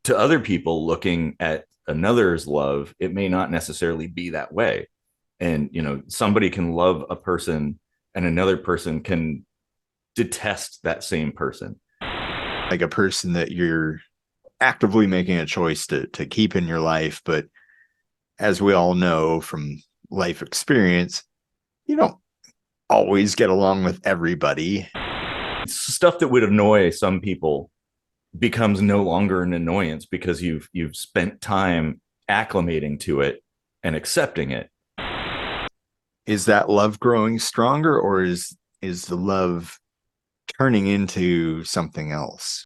to other people looking at another's love, it may not necessarily be that way. And, somebody can love a person and another person can detest that same person. Like a person that you're actively making a choice to keep in your life. But as we all know from life experience, you don't always get along with everybody. Stuff that would annoy some people becomes no longer an annoyance because you've spent time acclimating to it and accepting it. Is that love growing stronger, or is the love turning into something else?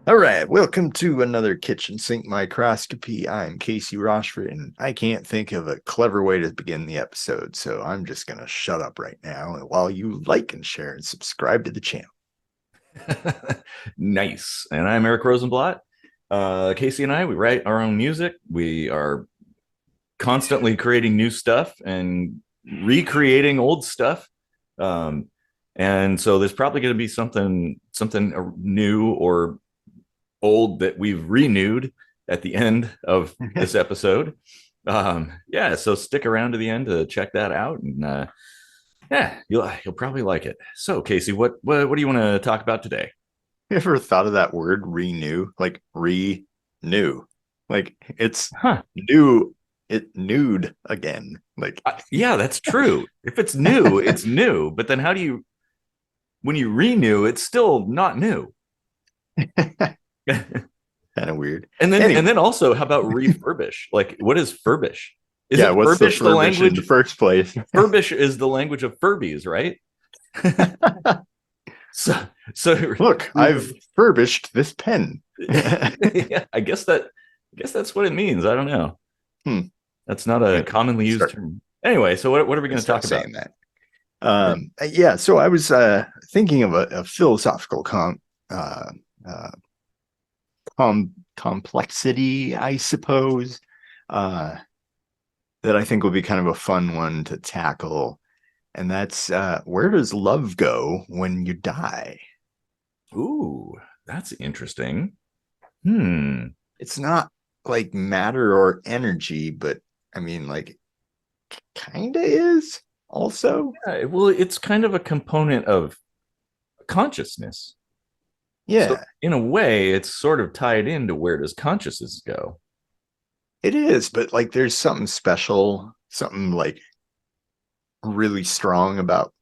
All right, welcome to another kitchen sink microscopy. I'm Casey Rochford, and I can't think of a clever way to begin the episode, so I'm just going to shut up right now while you like and share and subscribe to the channel. Nice. And I'm Erik Rosenblatt. Casey and I, we write our own music. We are constantly creating new stuff and recreating old stuff. And so there's probably going to be something new or old that we've renewed at the end of this episode. Yeah, so stick around to the end to check that out, and yeah, you'll probably like it. So, Casey, what do you want to talk about today? You ever thought of that word renew? Like renew, like it's new, it nude again. Like yeah, that's true. If it's new, it's new. But then when you renew, it's still not new. Kind of weird. And then also, how about refurbish? Like, what is furbish? Yeah, what's furbish the language in the first place? Furbish is the language of Furbies, right? so look, I've furbished this pen. Yeah, I guess that's what it means. I don't know. That's not a commonly used term. Anyway, so what are we going to talk about? That. Yeah, so I was thinking of a philosophical complexity, I suppose, that I think will be kind of a fun one to tackle. And that's where does love go when you die? Ooh, that's interesting. It's not like matter or energy, but I mean, like, kind of is also. Yeah, well, it's kind of a component of consciousness. Yeah. So in a way, it's sort of tied into where does consciousness go? It is, but like there's something special, something like really strong about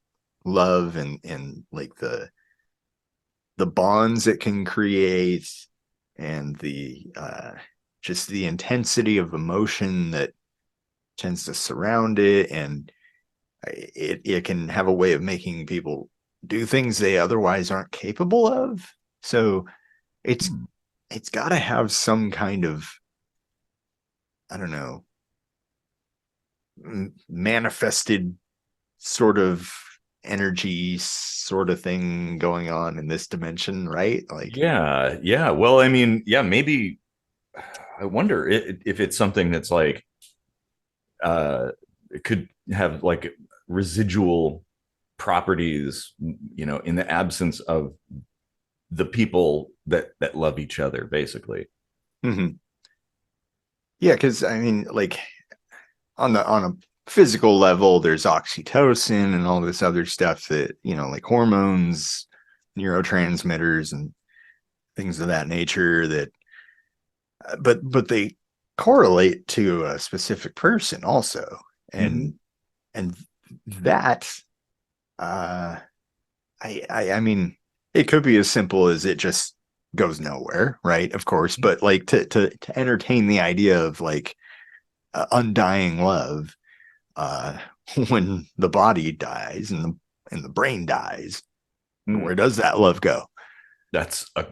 love and like the bonds it can create and the just the intensity of emotion that tends to surround it, and it can have a way of making people do things they otherwise aren't capable of. So it's got to have some kind of, I don't know, manifested sort of energy sort of thing going on in this dimension, right? Like, yeah. Well, I mean, yeah, maybe I wonder if it's something that's like it could have like residual properties, in the absence of the people that love each other, basically. yeah, because I mean, like on a physical level, there's oxytocin and all this other stuff that, like hormones, neurotransmitters, and things of that nature that, but they correlate to a specific person also. And that, I mean, it could be as simple as it just goes nowhere, right? Of course, but like to entertain the idea of like undying love, when the body dies and the and the brain dies, Mm, where does that love go? that's a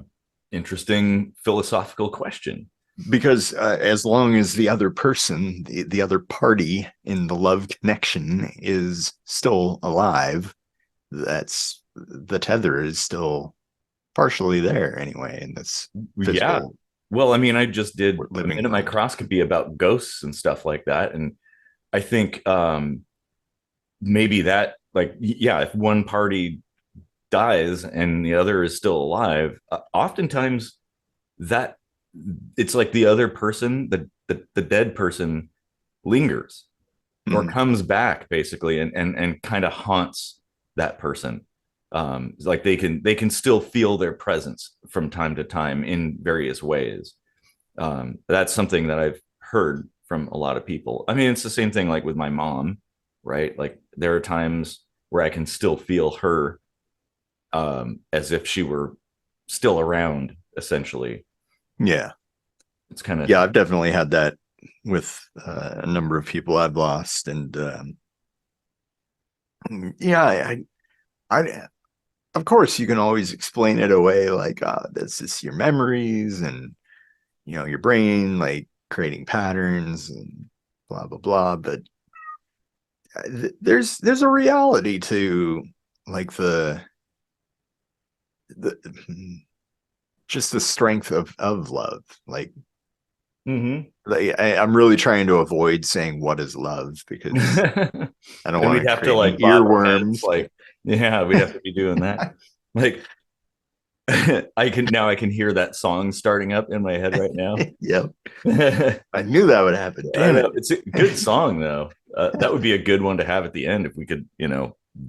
interesting philosophical question. Because as long as the other person, the other party in the love connection is still alive, that's the tether is still partially there anyway in this Yeah. physical Well, I mean, I just did a living minute world. microscopy about ghosts and stuff like that. And I think maybe that, like, yeah, if one party dies and the other is still alive, oftentimes that it's like the other person, the dead person lingers or Mhm. comes back basically and kind of haunts that person. Like they can still feel their presence from time to time in various ways. That's something that I've heard from a lot of people. I mean, it's the same thing like with my mom, right? Like there are times where I can still feel her as if she were still around, essentially. Yeah. It's kind of, Yeah, I've definitely had that with a number of people I've lost. And yeah, I, of course, you can always explain it away like, this is your memories and, your brain like creating patterns and blah, blah, blah. But there's a reality to like the just the strength of love. mm-hmm. Like I'm really trying to avoid saying what is love because Then I don't want we'd to have to create any like bob our heads. earworms. Like, yeah, we'd have to be doing that. Like, I can hear that song starting up in my head right now. Yep. I I knew that would happen. Damn know it. it's a good song though. That would be a good one to have at the end if we could,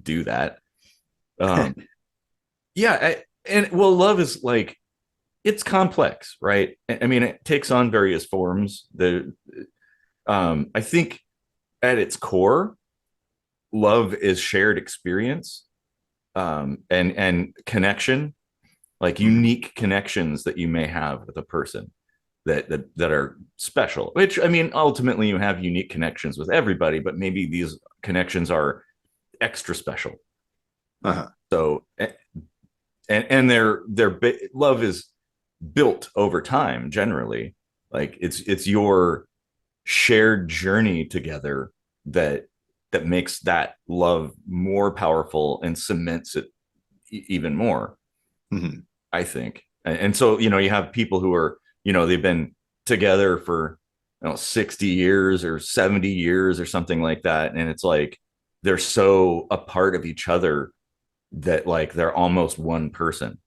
do that. Um, yeah, and well, love is like it's complex, right? I mean, it takes on various forms. I think at its core, love is shared experience, and connection, like Mhm. unique connections that you may have with a person that are special. Which I mean, ultimately, you have unique connections with everybody, but maybe these connections are extra special. Uh-huh. So, and their love is built over time. Generally, like it's your shared journey together that makes that love more powerful and cements it even more, Mhm. I think. And so, you have people who are, they've been together for 60 years or 70 years or something like that. And it's like they're so a part of each other that like they're almost one person,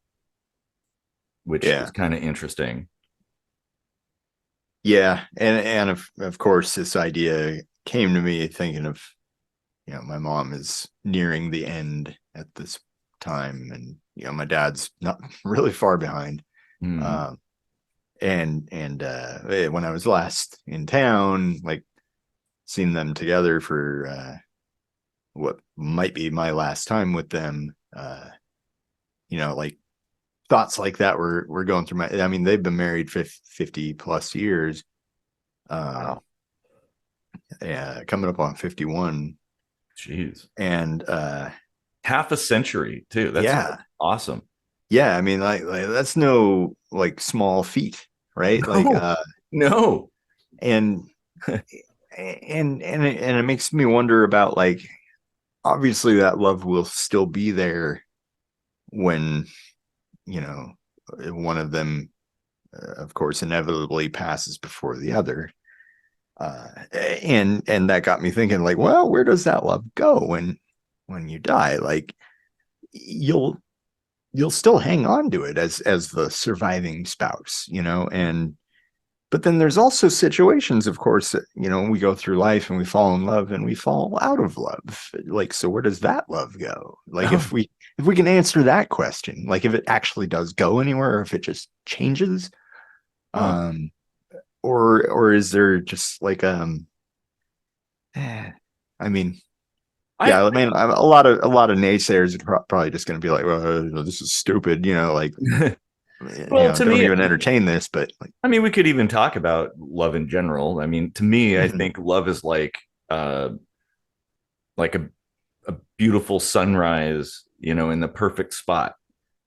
which is Yeah. kind of interesting. Yeah. And of course this idea came to me thinking of, my mom is nearing the end at this time and my dad's not really far behind. Mm. Um and when I was last in town, like seeing them together for what might be my last time with them, like thoughts like that were going through my. I mean, they've been married 50 plus years. Uh, Wow. yeah, coming up on 51, Jeez. and Half a century too. That's yeah, awesome. yeah. I mean, like that's no like small feat, right? Like, No, no. and and it makes me wonder about like obviously that love will still be there when you know one of them of course inevitably passes before the other, and that got me thinking like, well, where does that love go when you die? Like you'll you'll still hang on to it as the surviving spouse, and but then there's also situations, of course, that, we go through life and we fall in love and we fall out of love. Like, so where does that love go? Like, Oh, if we can answer that question, like if it actually does go anywhere, or if it just changes, huh. um, or is there just like I mean, I yeah, I mean, a lot of naysayers are probably just going to be like, well, this is stupid, like, well, to don't me, even entertain this, but like, I mean, we could even talk about love in general. I mean, to me, I mhm, think love is like a beautiful sunrise, in the perfect spot.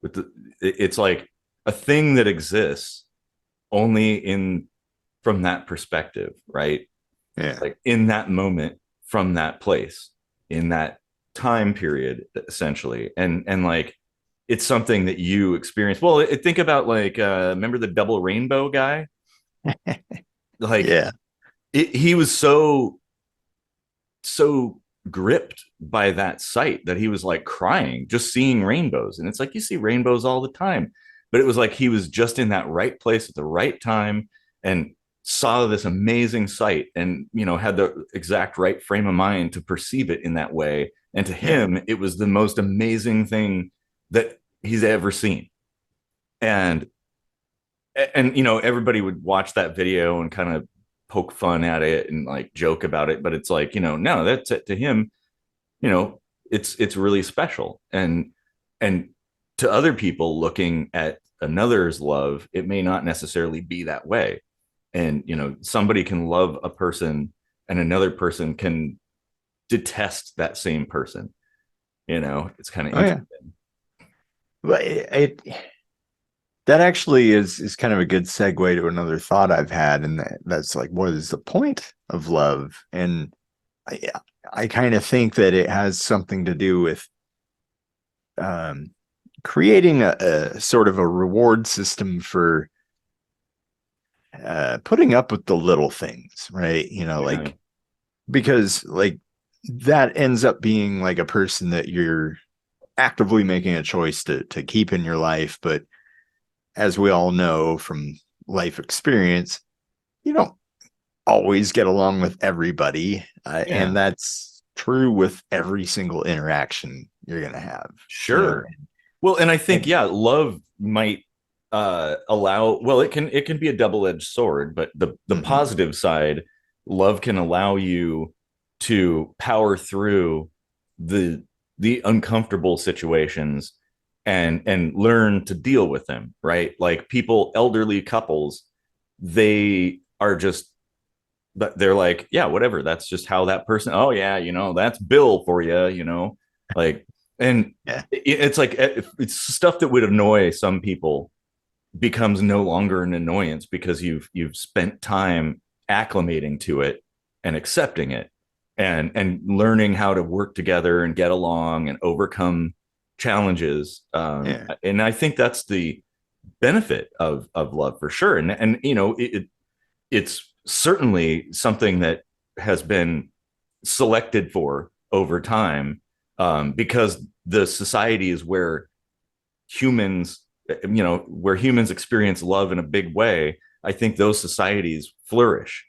With it's like a thing that exists only in from that perspective, right? Yeah. Like in that moment, from that place, in that time period, essentially. And like it's something that you experience. Well, think about like remember the double rainbow guy? Like Yeah. he was so gripped by that sight that he was like crying just seeing rainbows. And it's like you see rainbows all the time, but it was like he was just in that right place at the right time and saw this amazing sight, and had the exact right frame of mind to perceive it in that way. And to Yeah. him it was the most amazing thing that he's ever seen. And everybody would watch that video and kind of poke fun at it and like joke about it, but it's like, no, that's it to him. you know it's really special. And to other people looking at another's love, it may not necessarily be that way. And somebody can love a person and another person can detest that same person. It's kind of Oh yeah. interesting. Well, that actually is kind of a good segue to another thought I've had, and that's like, what is the point of love? And I, I kind of think that it has something to do with um, creating a sort of a reward system for putting up with the little things, right? Yeah. Like, because like that ends up being like a person that you're actively making a choice to keep in your life. But as we all know from life experience, you don't always get along with everybody. Yeah, And that's true with every single interaction you're going to have, sure. Well, and I think, and yeah, love might allow, well, it can be a double-edged sword, but the mhm, positive side, love can allow you to power through the the uncomfortable situations and learn to deal with them, right? Like people, elderly couples, they are just, but they're like, yeah, whatever, that's just how that person, oh yeah, that's Bill for you, like. And yeah, it's like it's stuff that would annoy some people becomes no longer an annoyance because you've spent time acclimating to it and accepting it, and learning how to work together and get along and overcome challenges. yeah, And I think that's the benefit of love for sure. And it's certainly something that has been selected for over time, because the societies humans where humans experience love in a big way, I think those societies flourish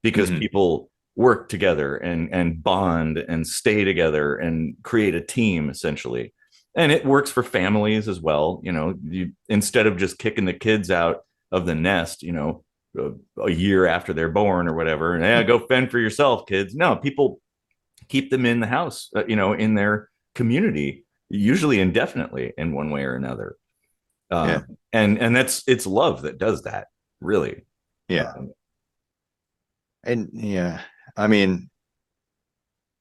because mhm, people work together and bond and stay together and create a team essentially. And it works for families as well. You, instead of just kicking the kids out of the nest, a year after they're born or whatever, and yeah, go fend for yourself, kids. No, people keep them in the house, in their community, usually indefinitely in one way or another. yeah, And it's love that does that, really. yeah, Um, and yeah. I mean,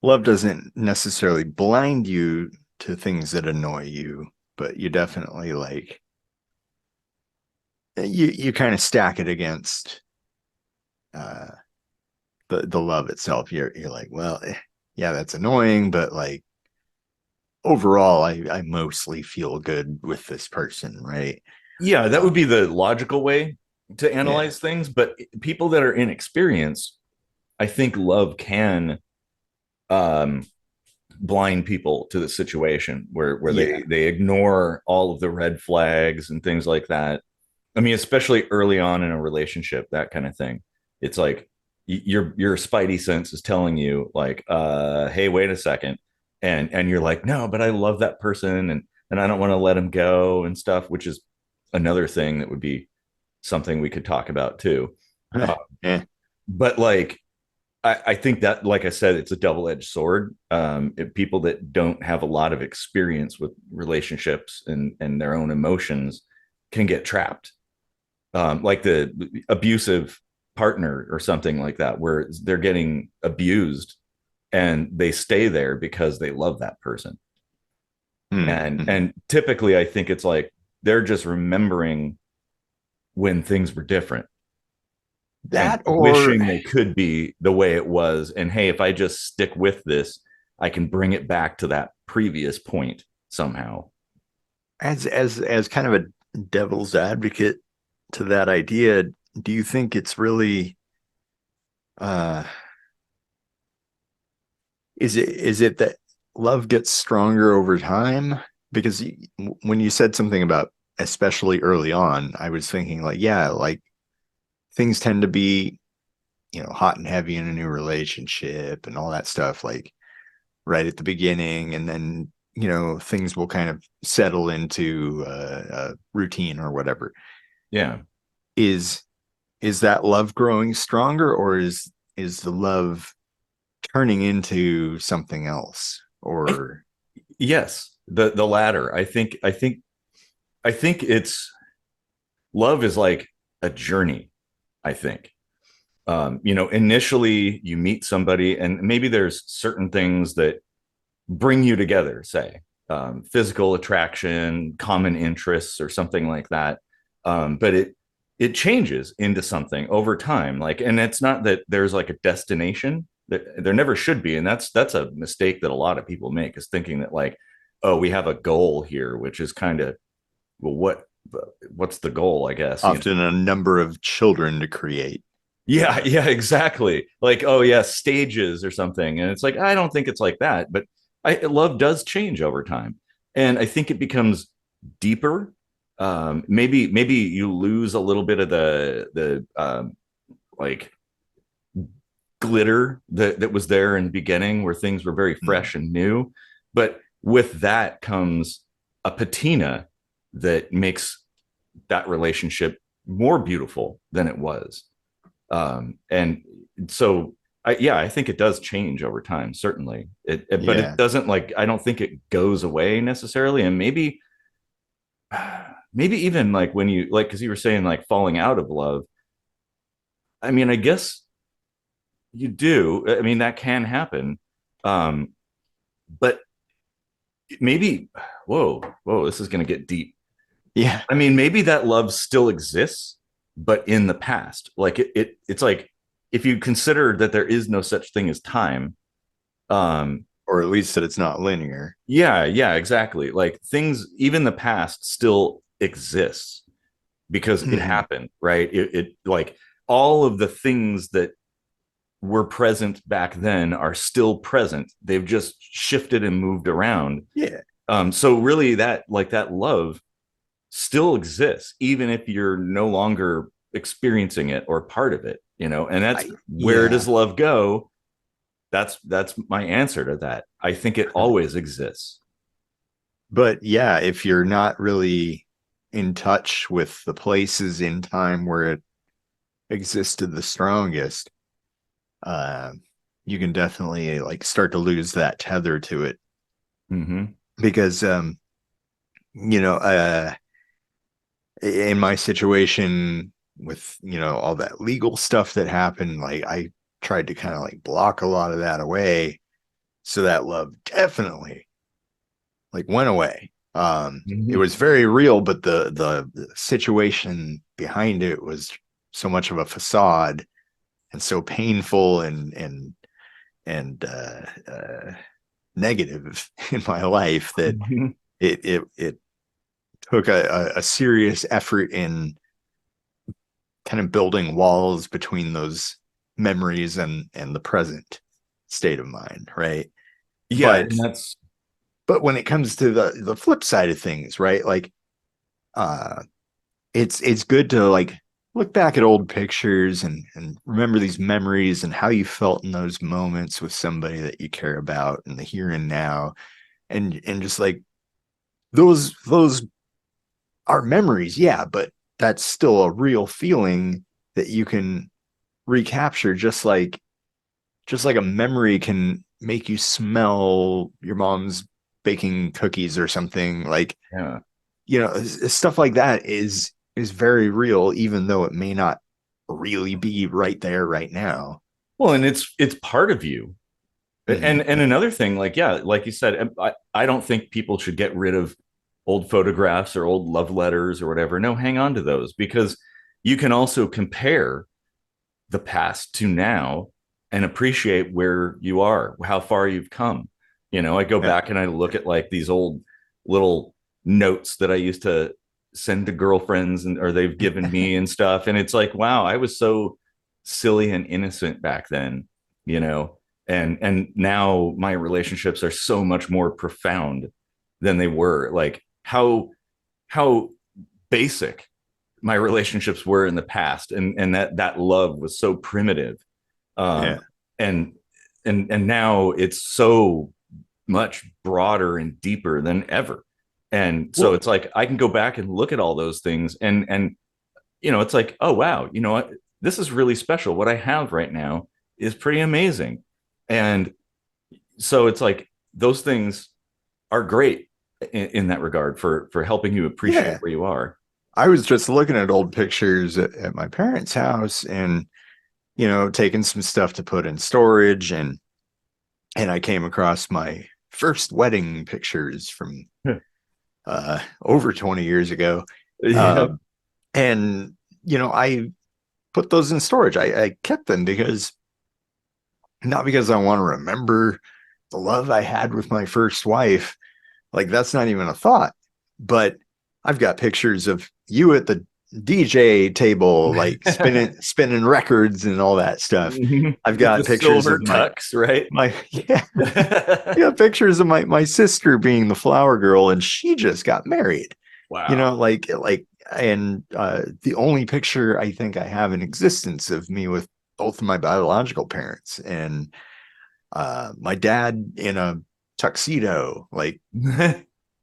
love doesn't necessarily blind you to things that annoy you, but you definitely like you kind of stack it against uh the love itself. You're like, well, yeah, that's annoying, but like overall, I mostly feel good with this person, right? yeah, that would be the logical way to Yeah, analyze things. But people that are inexperienced, I think love can um, blind people to the situation where yeah, they ignore all of the red flags and things like that. I mean, especially early on in a relationship, that kind of thing. It's like your spidey sense is telling you like, hey, wait a second. And you're like, no, but I love that person, and I don't want to let him go and stuff, which is another thing that would be something we could talk about too. Uh, yeah, but like I think that, like I said, it's a double-edged sword. People that don't have a lot of experience with relationships and their own emotions can get trapped, like the abusive partner or something like that, where they're getting abused and they stay there because they love that person. And Mm-hmm. typically I think it's like they're just remembering when things were different and That or wishing they could be the way it was. And hey, if I just stick with this, I can bring it back to that previous point somehow. as kind of a devil's advocate to that idea, do you think it's really uh is it that love gets stronger over time? Because when you said something about especially early on, I was thinking like, yeah, like things tend to be, hot and heavy in a new relationship and all that stuff, like right at the beginning, and then things will kind of settle into a routine or whatever. Yeah. Is is that love growing stronger, or is the love turning into something else? Or Yes, the latter. I think it's love is like a journey. I think initially you meet somebody, and maybe there's certain things that bring you together, say physical attraction, common interests, or something like that. But it changes into something over time. Like, and it's not that there's like a destination. There never should be, and that's a mistake that a lot of people make, is thinking that like, oh, we have a goal here, which is kind of, well, what's the goal? I guess often a number of children to create. Yeah, yeah, exactly. Like, oh yeah, stages or something. And it's like, I don't think it's like that, but love does change over time. And I think it becomes deeper. Maybe you lose a little bit of the like glitter that was there in the beginning, where things were very Mm. fresh and new. But with that comes a patina that makes that relationship more beautiful than it was. And so yeah, I think it does change over time, certainly. But it Yeah. doesn't, like, I don't think it goes away necessarily. And maybe even like when you like, because you were saying like falling out of love. I mean, I guess you do. I mean, that can happen. Um, but maybe, whoa, this is going to get deep. Yeah. I mean, maybe that love still exists, but in the past. Like it's like, if you consider that there is no such thing as time. Or at least that it's not linear. Yeah, exactly. Like things, even the past still exists because it Mm-hmm. happened, right? It like all of the things that were present back then are still present. They've just shifted and moved around. Yeah. So really, that like that love still exists, even if you're no longer experiencing it or part of it, and that's where Yeah. does love go? That's my answer to that. I think it always exists. But yeah, if you're not really in touch with the places in time where it existed the strongest, uh, you can definitely like start to lose that tether to it. Mm-hmm. Because you know, in my situation with all that legal stuff that happened, like I tried to kind of like block a lot of that away, so that love definitely like went away. It Mm-hmm. was very real, but the situation behind it was so much of a facade and so painful and negative in my life that Mm-hmm. it took a serious effort in kind of building walls between those memories and the present state of mind, right? Yeah, But and that's when it comes to the flip side of things, right? Like uh it's good to like look back at old pictures and remember these memories and how you felt in those moments with somebody that you care about in the here and now, and just like those are memories, yeah, but that's still a real feeling that you can recapture, just like a memory can make you smell your mom's baking cookies or something. Like, yeah. stuff like that is very real, even though it may not really be right there right now. Well, and it's part of you. Mhm. And another thing, like, yeah, like you said, I don't think people should get rid of old photographs or old love letters or whatever. No, hang on to those, because you can also compare the past to now and appreciate where you are, how far you've come. I go Yeah. back and I look at like these old little notes that I used to send to girlfriends, and or they've given me and stuff. And it's like, wow, I was so silly and innocent back then, you know. And now my relationships are so much more profound than they were. Like how basic my relationships were in the past, and that love was so primitive. Yeah. um and and now it's so much broader and deeper than ever. And so Well, it's like I can go back and look at all those things, and it's like, oh wow, you know what, this is really special. What I have right now is pretty amazing. And so it's like those things are great in that regard for helping you appreciate yeah. where you are. I was just looking at old pictures at my parents' house and, taking some stuff to put in storage, and I came across my first wedding pictures from over 20 years ago. Yeah. Um, and, I put those in storage. I kept them because not because I want to remember the love I had with my first wife. Like that's not even a thought. But I've got pictures of you at the DJ table, like spinning records and all that stuff. I've With the got pictures silver of my tux, right? my yeah, yeah, pictures of my sister being the flower girl, and she just got married. Wow. And the only picture I think I have in existence of me with both of my biological parents, and my dad in a tuxedo. Like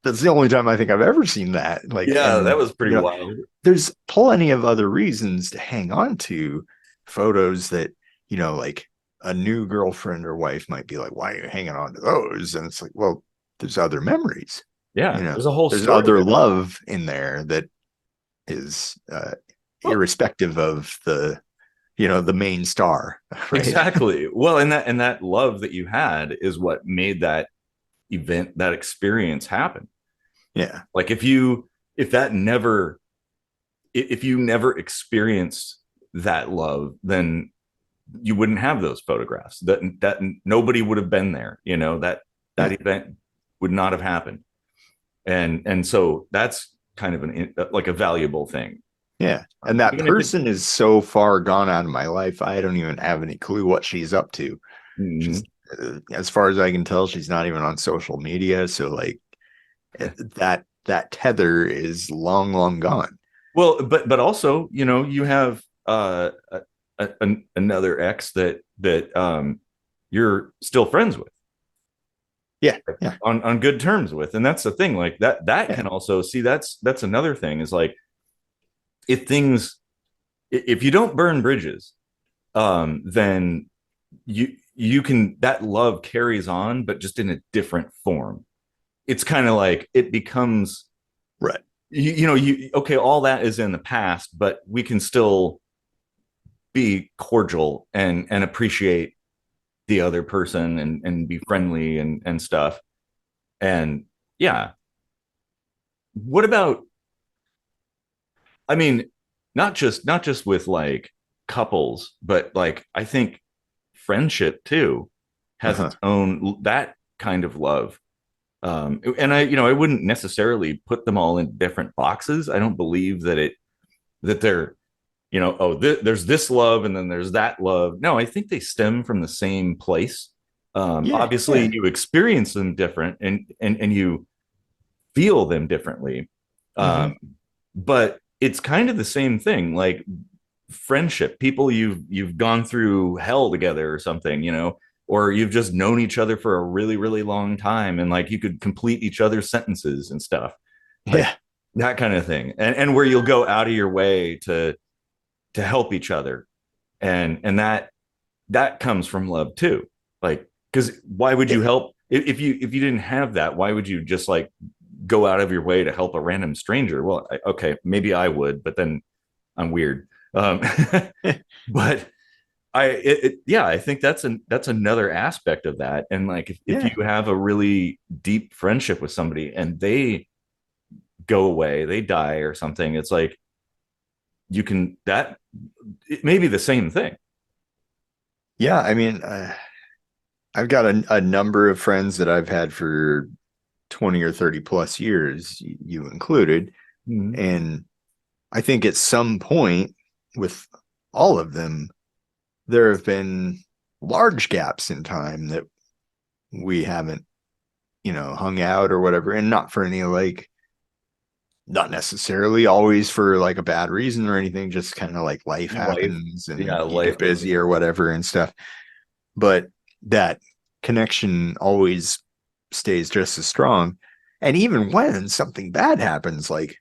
that's the only time I think I've ever seen that. Like, Yeah, that and was pretty wild. there's plenty of other reasons to hang on to photos that, like a new girlfriend or wife might be like, why are you hanging on to those? And it's like, well, there's other memories, Yeah, there's a whole there's story other there. love in there that is Well, irrespective of the main star, right? exactly. Well, and that love that you had is what made that event, that experience happen. Yeah. Like if you never experienced that love, then you wouldn't have those photographs. That nobody would have been there. That Yeah. event would not have happened. And so that's kind of like a valuable thing. Yeah. And that Even if it, person is so far gone out of my life, I don't even have any clue what she's up to. She's, Mhm. as far as I can tell, she's not even on social media. So like that tether is long, long gone. Well, but also, you have another ex that you're still friends with, Yeah. Yeah. on good terms with. And that's the thing, like that Yeah. can also see, that's another thing, is like, if things if you don't burn bridges, then you can, that love carries on, but just in a different form. It's kind of like it becomes, Right. you okay, all that is in the past, but we can still be cordial and appreciate the other person, and be friendly and stuff. And yeah, what about, I mean, not just with like couples, but like I think friendship too has Uh-huh. its own, that kind of love. And I wouldn't necessarily put them all in different boxes. I don't believe that they're, there's this love and then there's that love. No, I think they stem from the same place. Yeah. Obviously Yeah. you experience them different, and you feel them differently. Hmm. But it's kind of the same thing, like friendship, people you've gone through hell together or something, or you've just known each other for a really, really long time, and like you could complete each other's sentences and stuff, like Yeah. that kind of thing. And where you'll go out of your way to help each other, and that comes from love too. Like, because why would Yeah. you help if you didn't have that? Why would you just like go out of your way to help a random stranger? Well, okay, maybe I would, but then I'm weird. But yeah, I think that's another aspect of that. And like if Yeah. you have a really deep friendship with somebody and they go away, they die or something, it's like you can that it may be the same thing. Yeah. I mean, I've got a number of friends that I've had for 20 or 30 plus years, you included. Mhm. And I think at some point with all of them, there have been large gaps in time that we haven't, hung out or whatever. And not for any like, not necessarily always for like a bad reason or anything, just kind of like life Life, happens yeah, and you life. get busy or whatever and stuff. But that connection always stays just as strong. And even when something bad happens, like,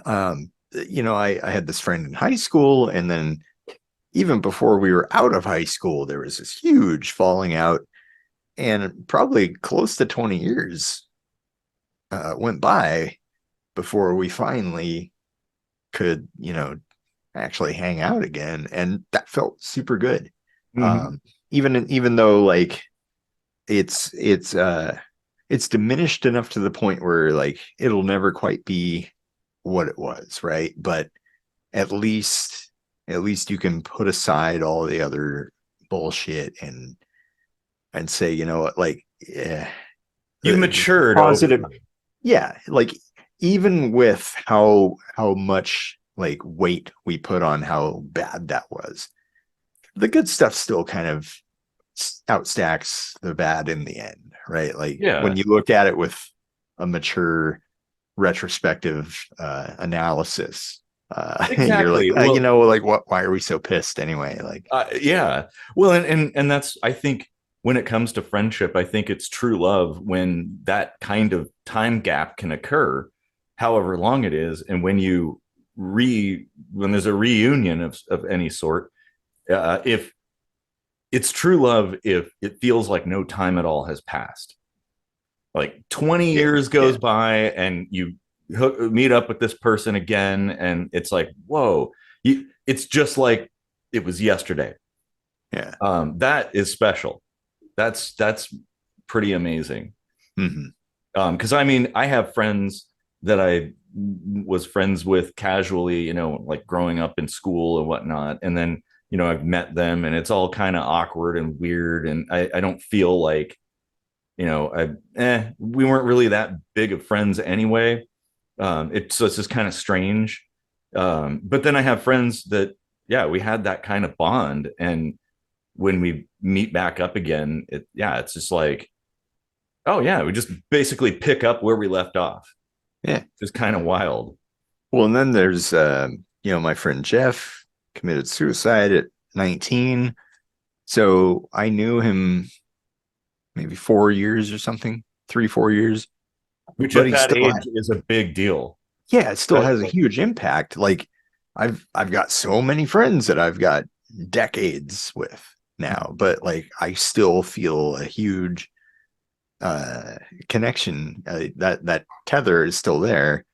I had this friend in high school, and then even before we were out of high school, there was this huge falling out, and probably close to 20 years went by before we finally could, actually hang out again, and that felt super good. Mhm. Um, even though like it's diminished enough to the point where like it'll never quite be what it was, right? But at least at least you can put aside all the other bullshit and say, you know what, like, yeah, You've the matured over positive, time. yeah, like even with how much like weight we put on how bad that was, the good stuff still kind of outstacks the bad in the end, right? Like when Yeah, you look at it with a mature retrospective analysis, you're like, exactly. Well, like what? Why are we so pissed anyway? Like, yeah. Well, and that's I think when it comes to friendship, I think it's true love when that kind of time gap can occur, however long it is, and when there's a reunion of any sort, if it's true love, if it feels like no time at all has passed, like 20 yeah, years yeah, goes by and you meet up with this person again, and it's like, whoa, it's just like it was yesterday. yeah. That is special. That's pretty amazing. Hmm. Because I mean, I have friends that I was friends with casually, like growing up in school and whatnot, and then I've met them, and it's all kind of awkward and weird, and I don't feel like we weren't really that big of friends anyway. So it's just kind of strange. But then I have friends that, yeah, we had that kind of bond, and when we meet back up again, it's just like, oh yeah, we just basically pick up where we left off. Yeah. It's kind of wild. Well, and then there's my friend Jeff committed suicide at 19. So I knew him maybe 4 years or something, 3, 4 years, Which but at he that still age is a big deal. yeah, it still But has a huge impact. Like I've got so many friends that I've got decades with now, but like I still feel a huge uh connection. That tether is still there.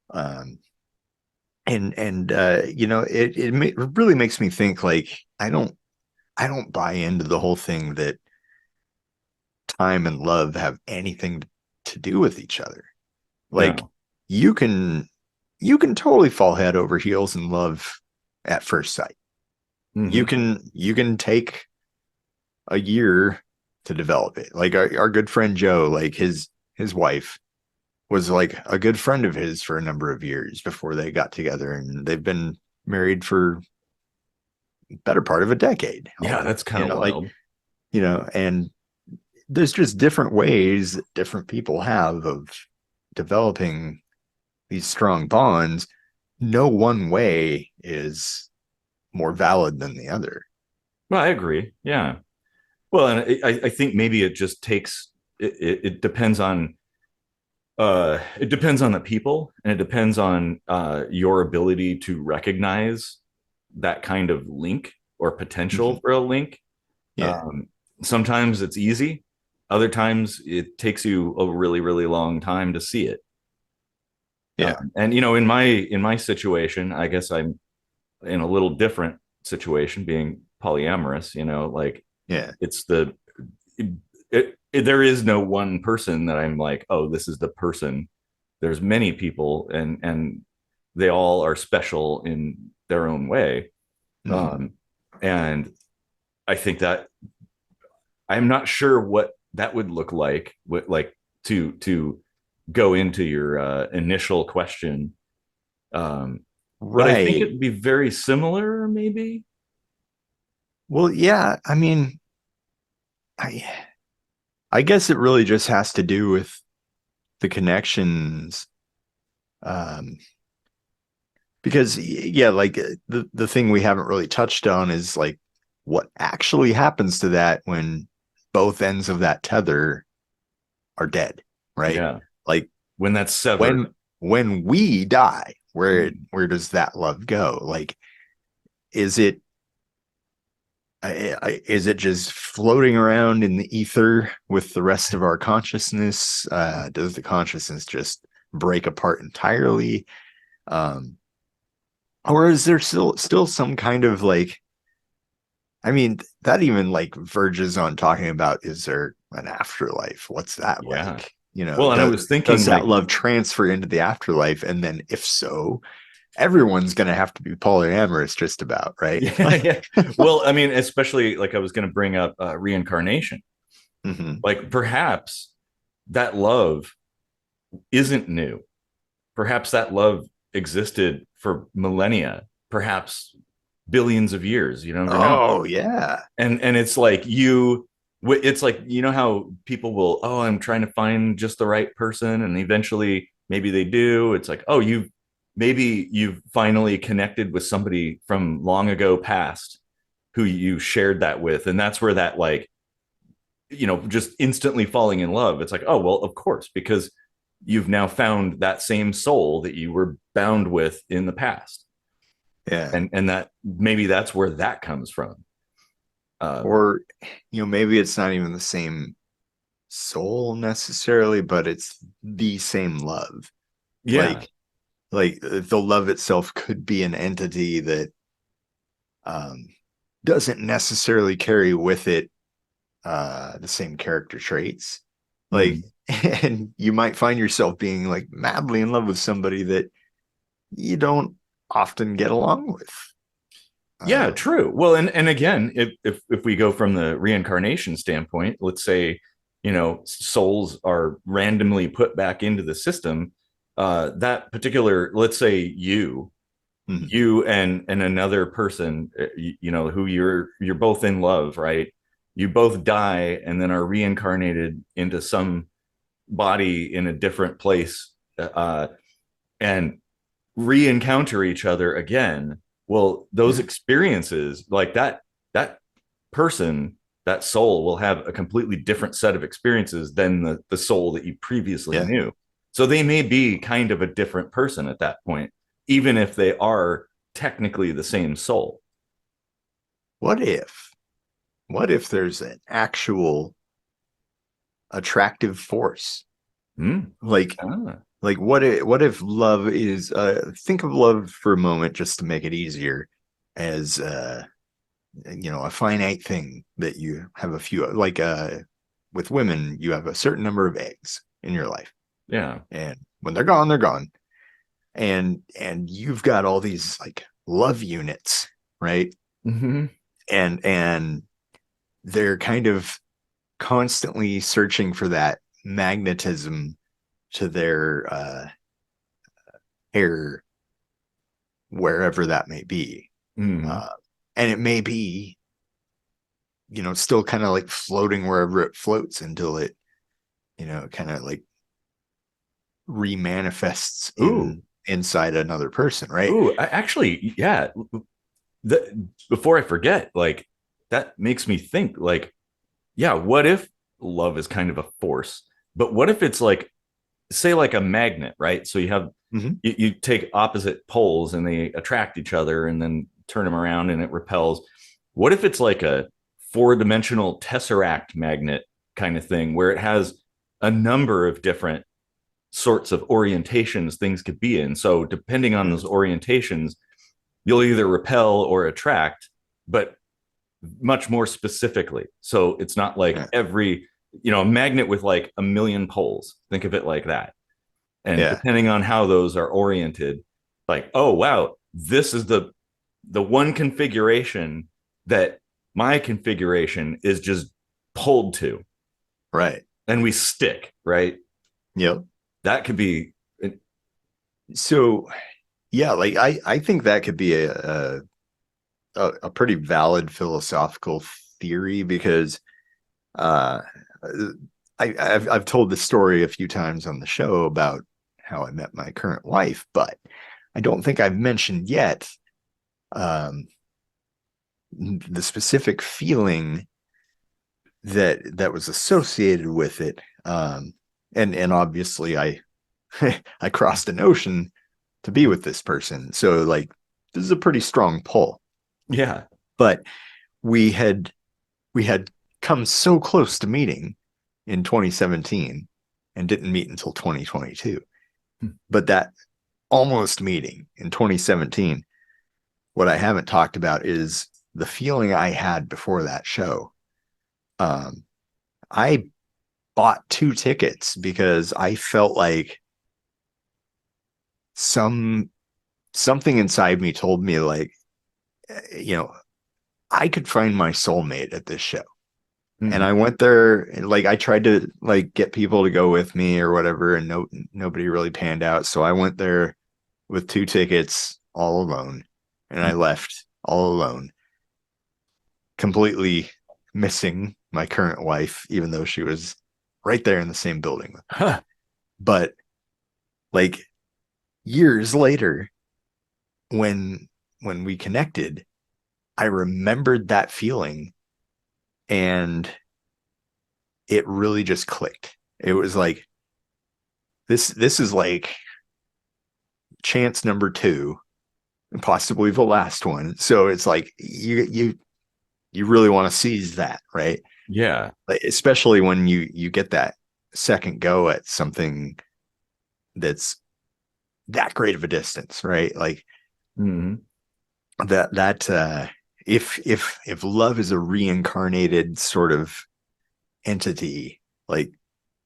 Um and it really makes me think like I don't buy into the whole thing that time and love have anything to do with each other. Like no. you can you can totally fall head over heels in love at first sight. You Hmm. can take a year to develop it. Like our good friend Joe, like his wife was like a good friend of his for a number of years before they got together, and they've been married for better part of a decade Yeah, already. that's kind of wild. And there's just different ways that different people have of developing these strong bonds. No one way is more valid than the other. Well, I agree. Yeah. Well, and I think maybe it just takes it depends on it depends on the people, and it depends on your ability to recognize that kind of link or potential Mhm. for a link. Yeah, um, Sometimes it's easy, other times it takes you a really really long time to see it. yeah, And in my situation, I guess I'm in a little different situation, being polyamorous, you know, like Yeah. it's the there is no one person that I'm like, oh, this is the person. There's many people, and they all are special in their own way. Mhm. um and I think that I'm not sure what that would look like, what like to go into your initial question. But I think Right. it'd be very similar, maybe. Well, yeah. I mean, I I guess it really just has to do with the connections. Um, because yeah, like the thing we haven't really touched on is like what actually happens to that when both ends of that tether are dead, right? Yeah, Like when that's severed. when we die, Mm. where does that love go? Like, is it is it just floating around in the ether with the rest of our consciousness? Does the consciousness just break apart entirely? Um, or is there still some kind of like, I mean, that even like verges on talking about, is there an afterlife? What's that Yeah. like? You know, Well, and I was does thinking that like, love transfer into the afterlife? And then if so, everyone's going to have to be polyamorous just about, right? yeah, yeah. Well, I mean, especially like I was going to bring up reincarnation. Mhm. Like perhaps that love isn't new. Perhaps that love existed for millennia, perhaps billions of years. You never know. Oh, yeah. And it's like it's like, you know how people will, oh, I'm trying to find just the right person, and eventually maybe they do. It's like, oh, you've finally connected with somebody from long ago past who you shared that with, and that's where that, like, you know, just instantly falling in love. It's like, oh, well, of course, because you've now found that same soul that you were bound with in the past. Yeah. And that maybe that's where that comes from. Or, maybe it's not even the same soul necessarily, but it's the same love. Yeah. Like, the love itself could be an entity that um, doesn't necessarily carry with it the same character traits. Like, Mm. and you might find yourself being like madly in love with somebody that you don't often get along with. Yeah, Um, true. Well, and again, if we go from the reincarnation standpoint, let's say, you know, souls are randomly put back into the system. That particular, let's say mhm. you and another person, you know, who you're both in love, right? You both die and then are reincarnated into some body in a different place, and re-encounter each other again. Well, those Yeah, experiences, like that person, that soul will have a completely different set of experiences than the soul that you previously yeah. knew. So they may be kind of a different person at that point, even if they are technically the same soul. What if? What if there's an actual attractive force? Hmm. Like, Ah. what if love is think of love for a moment just to make it easier as a finite thing that you have a few, like with women you have a certain number of eggs in your life, Yeah. and when they're gone, and you've got all these like love units, right? Hmm. And they're kind of constantly searching for that magnetism to their hair, wherever that may be. Hmm. Uh, and it may be, still kind of like floating wherever it floats until it, kind of like remanifests Ooh. inside another person, right? Ooh. Actually, yeah. Before I forget, like that makes me think, like, yeah, what if love is kind of a force? But what if it's like, say, like a magnet, right? So you have Mm-hmm. you take opposite poles and they attract each other and then turn them around and it repels. What if it's like a four-dimensional tesseract magnet kind of thing where it has a number of different sorts of orientations things could be in? So depending on those orientations, you'll either repel or attract, but much more specifically. So it's not like Yeah. every, a magnet with like a million poles. Think of it like that. And Yeah. depending on how those are oriented, like, oh wow, this is the one configuration that my configuration is just pulled to, Right. and we stick, right? Yep. That could be. So yeah, like I think that could be a pretty valid philosophical theory because uh I've told this story a few times on the show about how I met my current wife, but I don't think I've mentioned yet um the specific feeling that was associated with it. And obviously I crossed an ocean to be with this person. So like this is a pretty strong pull. Yeah. But we had we had come so close to meeting in 2017 and didn't meet until 2022. But that almost meeting in 2017, what I haven't talked about is the feeling I had before that show. Um, I bought 2 tickets because I felt like something inside me told me like, you know, I could find my soulmate at this show. And Mhm. I went there and like I tried to like get people to go with me or whatever, and nobody really panned out. So I went there with 2 tickets all alone, and I left all alone, completely missing my current wife, even though she was right there in the same building. Huh. But like years later, when when we connected, I remembered that feeling and it really just clicked. It was like this is like chance number two, possibly the last one. So it's like you really want to seize that, right? Yeah. Like, especially when you get that second go at something that's that great of a distance, right? Like Mhm. that if love is a reincarnated sort of entity, like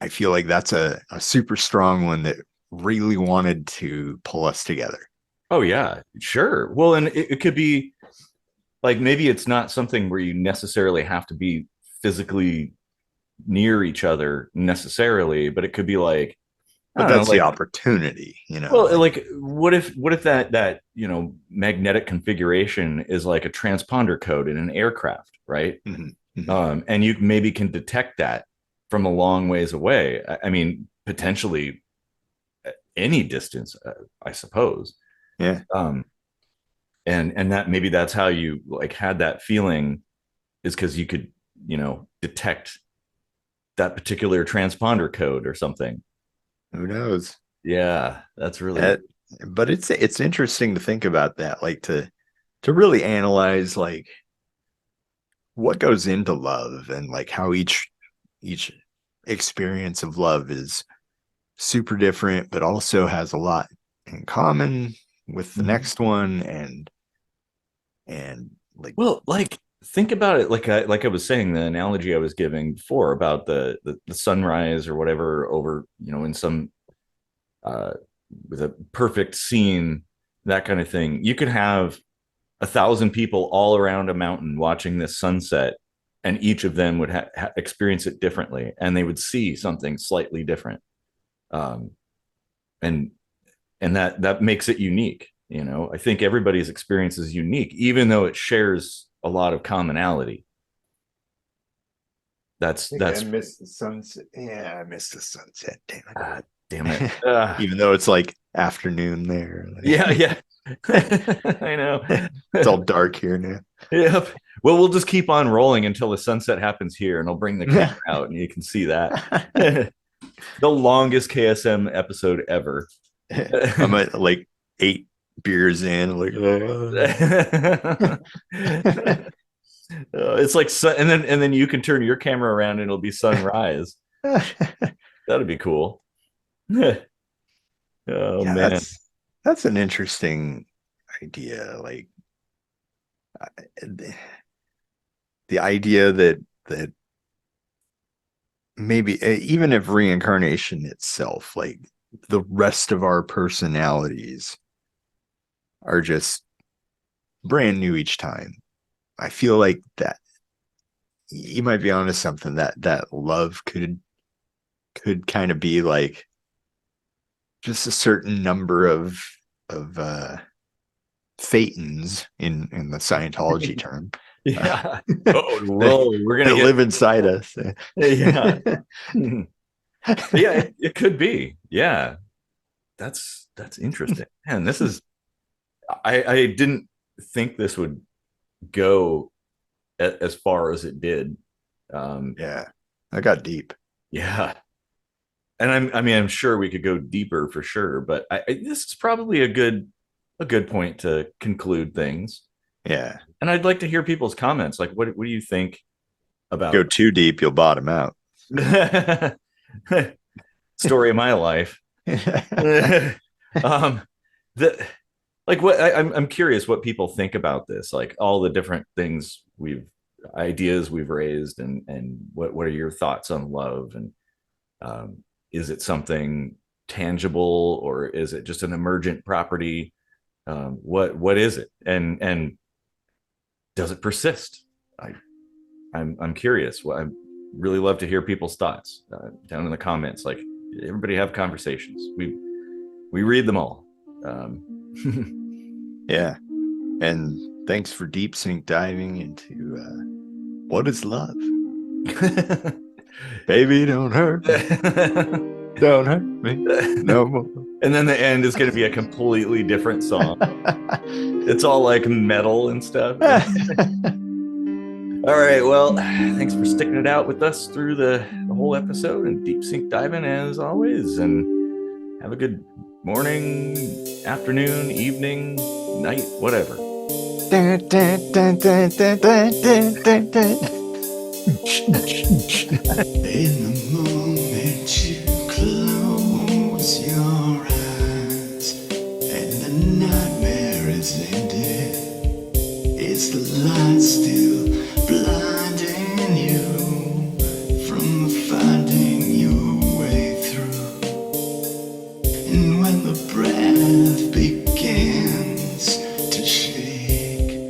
I feel like that's a super strong one that really wanted to pull us together. Oh yeah, sure. Well, and it could be like maybe it's not something where you necessarily have to be physically near each other necessarily, but it could be like, I But don't know, that's the like, opportunity, well, like like what if that magnetic configuration is like a transponder code in an aircraft, right? mhm, mhm. And you maybe can detect that from a long ways away. I mean, potentially any distance, I suppose. Yeah, Um, and that maybe that's how you like had that feeling, is because you could detect that particular transponder code or something. who knows? Yeah, that's really. Uh, but it's interesting to think about that, like to really analyze like what goes into love and like how each experience of love is super different, but also has a lot in common with the Mhm. next one, and like Well, like think about it, like I was saying, the analogy I was giving before about the sunrise or whatever over, in some uh with a perfect scene, that kind of thing. You could have 1,000 people all around a mountain watching this sunset, and each of them would experience it differently, and they would see something slightly different. Um, and that makes it unique. I think everybody's experience is unique, even though it shares a lot of commonality. That's I think I that's missed the sunset. Yeah, I missed the sunset. Damn ah, damn it. it. Even though it's like afternoon there. Yeah, Like, yeah. I know. it's all dark here now. Yep. Well, we'll just keep on rolling until the sunset happens here, and I'll bring the camera out, and you can see that. The longest KSM episode ever. I'm at like 8 beers in, like It's like and then you can turn your camera around and it'll be sunrise. That'd be cool. Oh yeah, man. that's an interesting idea. Like the idea that maybe even if reincarnation itself, like the rest of our personalities are just brand new each time. I feel like that you might be onto something, that love could kind of be like just a certain number of Phaetons in the Scientology term. Yeah. Oh, whoa, we're gonna live inside us. Yeah. Yeah, it could be. Yeah. That's interesting. Man, this is I didn't think this would go as far as it did. Yeah, I got deep. Yeah. And I'm sure we could go deeper for sure, but this is probably a good point to conclude things. Yeah. And I'd like to hear people's comments. Like, what do you think about Go too deep, you'll bottom out. Story of my life? The like what I'm curious what people think about this, like all the different things ideas we've raised, and what are your thoughts on love, and is it something tangible, or is it just an emergent property? What is it, and does it persist? I'm curious. Well, I really love to hear people's thoughts down in the comments. Like, everybody have conversations. We read them all. Yeah, and thanks for deep sink diving into what is love. Baby, don't hurt me. Don't hurt me no more. And then the end is going to be a completely different song. It's all like metal and stuff. All right, well, thanks for sticking it out with us through the whole episode, and deep sink diving as always, and have a good morning, afternoon, evening, night, whatever. In the moment you close your eyes and the nightmare is ended, it's the light still blinding you from finding your way through. And when the breath begins to shake,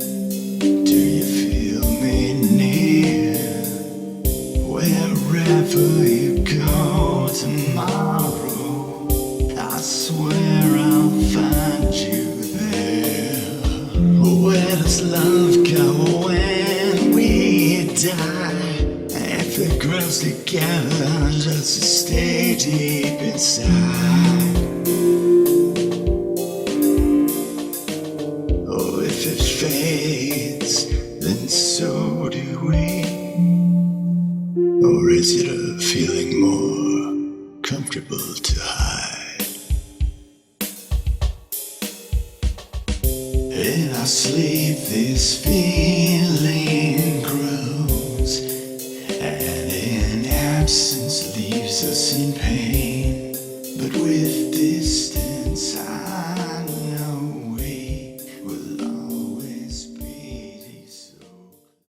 do you feel me near? Wherever you go tomorrow, I swear I'll find you there. Where does love go when we die? If it grows together, does it stay deep inside? Oh, if it fades, then so do we. Or is it a feeling more comfortable to hide? In our sleep, this feeling grows, and in absence leaves us in pain.